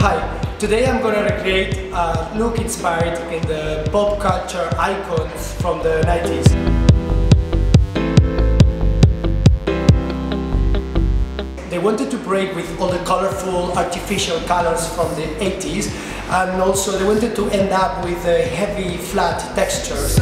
Hi, today I'm going to recreate a look inspired in the pop culture icons from the 90s. They wanted to break with all the colorful artificial colors from the 80s, and also they wanted to end up with a heavy flat textures.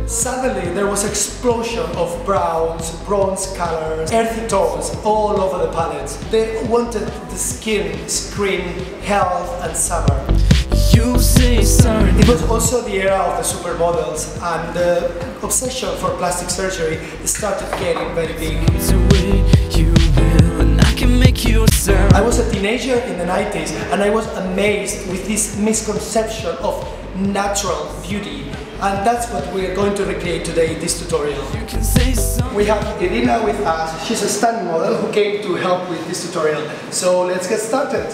Suddenly there was an explosion of browns, bronze colors, earthy tones all over the palettes. They wanted the skin scream health and summer. You say sorry. It was also the era of the supermodels, and the obsession for plastic surgery started getting very big. I was a teenager in the 90s, and I was amazed with this misconception of natural beauty. And that's what we're going to recreate today in this tutorial. We have Irina with us. She's a stunning model who came to help with this tutorial. So let's get started.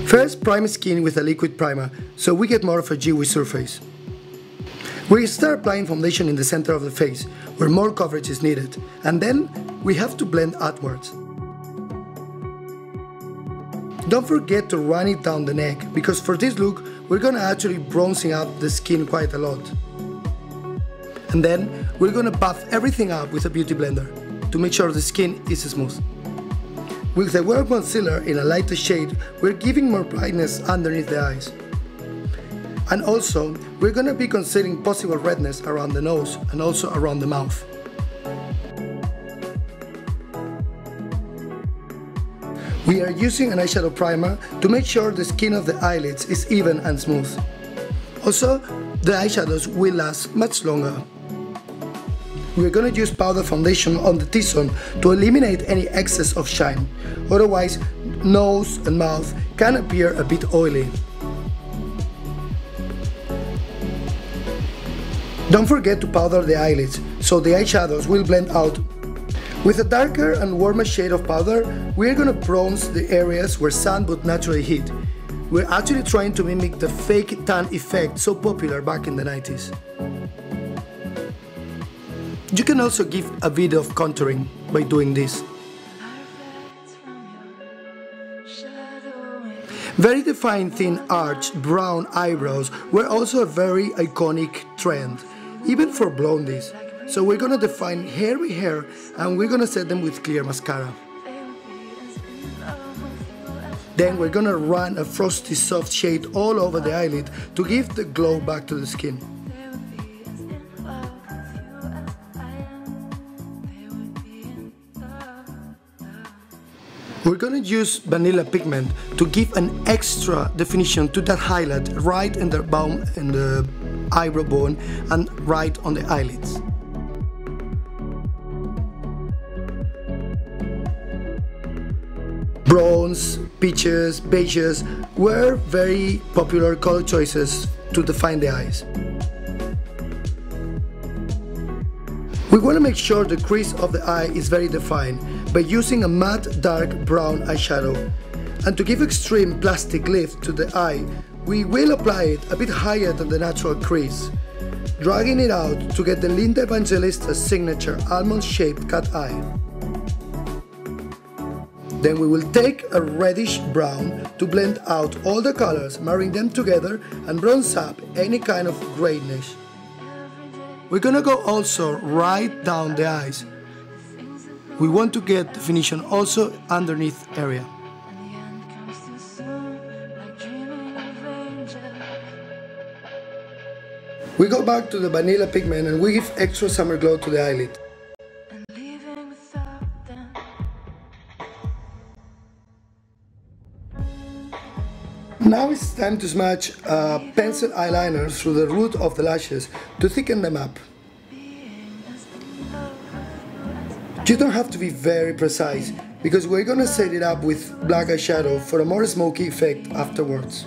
First, prime skin with a liquid primer, so we get more of a dewy surface. We start applying foundation in the center of the face, where more coverage is needed, and then we have to blend outwards. Don't forget to run it down the neck, because for this look we're gonna actually bronzing out the skin quite a lot. And then we're gonna buff everything up with a beauty blender to make sure the skin is smooth. With the Wear Concealer in a lighter shade, we're giving more brightness underneath the eyes. And also, we're gonna be concealing possible redness around the nose and also around the mouth. We are using an eyeshadow primer to make sure the skin of the eyelids is even and smooth. Also, the eyeshadows will last much longer. We're gonna use powder foundation on the T-zone to eliminate any excess of shine, otherwise nose and mouth can appear a bit oily. Don't forget to powder the eyelids, so the eyeshadows will blend out. With a darker and warmer shade of powder, we're gonna bronze the areas where sun would naturally hit. We're actually trying to mimic the fake tan effect so popular back in the 90s. You can also give a bit of contouring by doing this. Very defined thin arched brown eyebrows were also a very iconic trend, even for blondies. So we're gonna define hairy hair and we're gonna set them with clear mascara. Then we're gonna run a frosty soft shade all over the eyelid to give the glow back to the skin. We're gonna use vanilla pigment to give an extra definition to that highlight right in the eyebrow bone and right on the eyelids. Bronze, peaches, beiges were very popular color choices to define the eyes. We want to make sure the crease of the eye is very defined by using a matte dark brown eyeshadow. And to give extreme plastic lift to the eye, we will apply it a bit higher than the natural crease, dragging it out to get the Linda Evangelista's signature almond-shaped cat eye. Then we will take a reddish brown to blend out all the colors, marrying them together and bronze up any kind of grayness. We're gonna go also right down the eyes. We want to get definition also underneath area. We go back to the vanilla pigment and we give extra summer glow to the eyelid. Now it's time to smudge pencil eyeliner through the root of the lashes to thicken them up. You don't have to be very precise, because we're gonna set it up with black eyeshadow for a more smoky effect afterwards.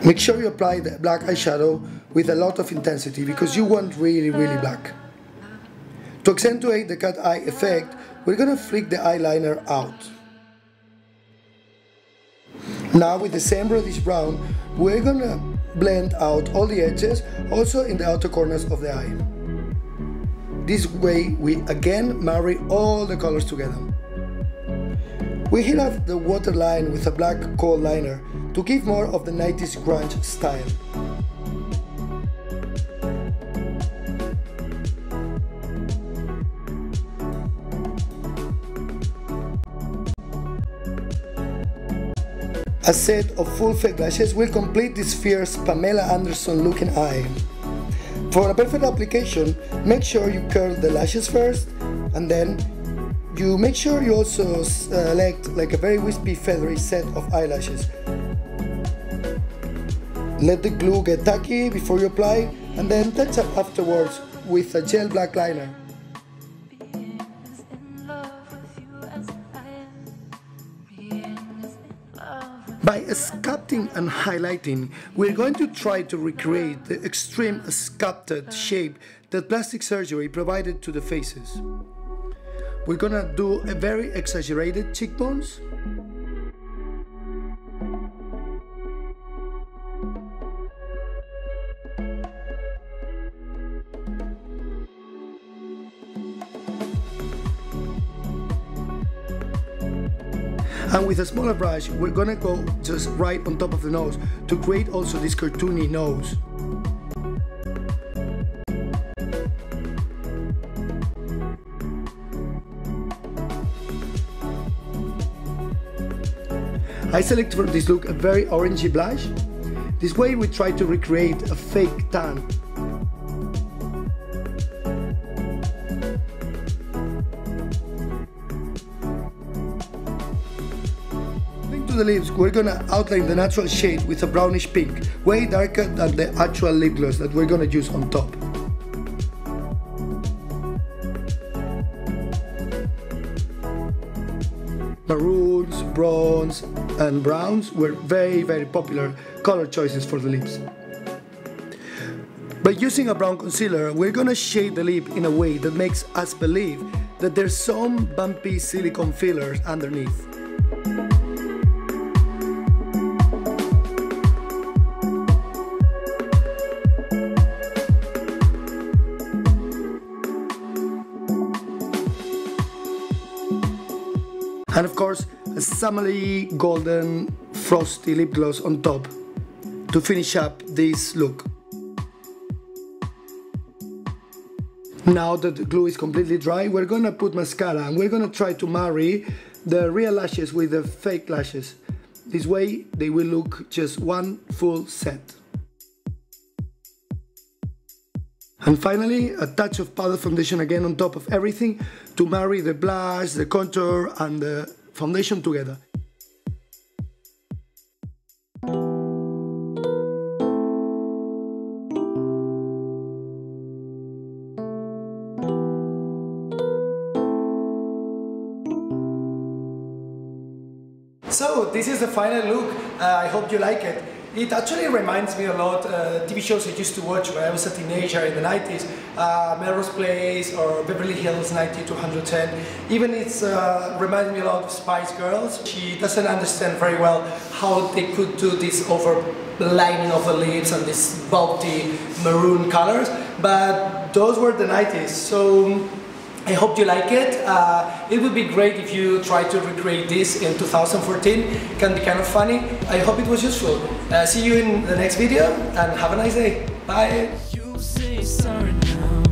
Make sure you apply the black eyeshadow with a lot of intensity, because you want really black. To accentuate the cat eye effect, we're gonna flick the eyeliner out. Now with the same reddish brown, we're gonna blend out all the edges, also in the outer corners of the eye. This way we again marry all the colors together. We hit up the waterline with a black kohl liner to give more of the 90s grunge style. A set of full fake lashes will complete this fierce Pamela Anderson looking eye. For a perfect application, make sure you curl the lashes first, and then you make sure you also select like a very wispy feathery set of eyelashes. Let the glue get tacky before you apply, and then touch up afterwards with a gel black liner. By sculpting and highlighting, we're going to try to recreate the extreme sculpted shape that plastic surgery provided to the faces. We're gonna do a very exaggerated cheekbones. And with a smaller brush, we're gonna go just right on top of the nose to create also this cartoony nose. I select for this look a very orangey blush. This way we try to recreate a fake tan. The lips, we're gonna outline the natural shade with a brownish pink, way darker than the actual lip gloss that we're gonna use on top. Maroons, bronze and browns were very popular color choices for the lips. By using a brown concealer, we're gonna shade the lip in a way that makes us believe that there's some bumpy silicone fillers underneath. And of course, a summery golden frosty lip gloss on top to finish up this look. Now that the glue is completely dry, we're gonna put mascara and we're gonna try to marry the real lashes with the fake lashes. This way they will look just one full set. And finally, a touch of powder foundation again on top of everything to marry the blush, the contour and the foundation together. So this is the final look. I hope you like it. It actually reminds me a lot TV shows I used to watch when I was a teenager in the 90s, Melrose Place or Beverly Hills 90210. Even it's reminds me a lot of Spice Girls. She doesn't understand very well how they could do this overlining of the lips and these bulky maroon colors, but those were the 90s. So I hope you like it. It would be great if you try to recreate this in 2014. It can be kind of funny. I hope it was useful. See you in the next video and have a nice day. Bye. You say sorry now.